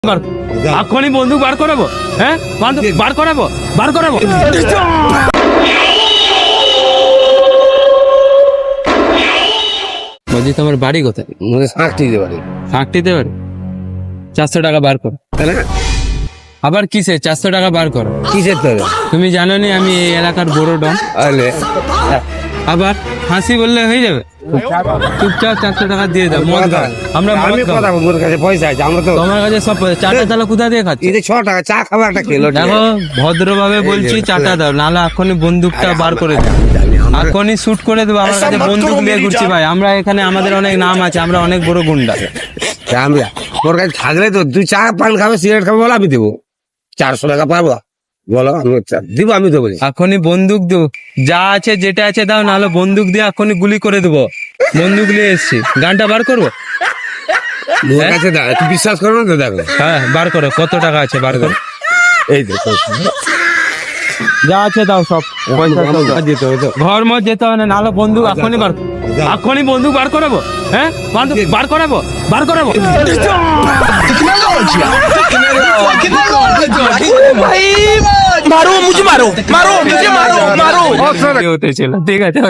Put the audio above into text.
এখনই বন্দুক বার করাবো। হ্যাঁ বন্দুক বার করাবো, বার করাবো। বলছি তোমার বাড়ি কোথায়? শাঁকটিতে বাড়ি। শাঁকটিতে বাড়ি? 400 টাকা বার করো। আবার কিসে 400 টাকা বার করো? কিসের তোরে? তুমি জানো নি আমি এই এলাকার বড় ডন। আবার হাসি বললে হয়ে যাবে? চুপচাপ 400 টাকা দিয়ে দাও। মদ খাও, আমরা মদ আমি খাবো। কথা বলবো, ওর কাছে পয়সা আছে, আমরা তো তোমার কাছে সব পয়সা। চাটা তাহলে কোথা দিয়ে খাচ্ছ? এই যে 6 টাকা চা খাবো একটা কিলো। দেখো ভদ্রভাবে বলছি, চাটা দাও, নাহলে এখনই বন্দুকটা বার করে দাও। এখনই শুট করে দেবো। আমার কাছে বন্দুক নিয়ে ঘুরছি ভাই। আমরা এখানে আমাদের অনেক নাম আছে, আমরা অনেক বড় গুন্ডা। আমরা তোর কাছে থাকলে তো তুই চা পান খাবে, সিগারেট খাবে, বলো আমি দেবো। 400 টাকা পারবো বলো, আমি দিব, আমি দেবো। এখনই বন্দুক দেবো, যা আছে যেটা আছে দাও, নাহলে বন্দুক দিয়ে এখনই গুলি করে দেবো। বন্দুক নিয়ে এসছি, গানটা বার করবো। ওর কাছে দাও, তুই বিশ্বাস করো না তো? দেখো, হ্যাঁ বার করো, কত টাকা আছে বার করো। এই দেখো, যা আছে দাও সব পয়সা সব দিতে হবে। ঘর মত যেতে হবে না, নাহলে বন্দুক এখনই বার, এখনই বন্দুক বার করাবো। হ্যাঁ বন্দুক বার করাবো, বার করাবো। मारो मुझे मारो मारो मुझे मारो मारो হতে ছিল, ঠিক আছে।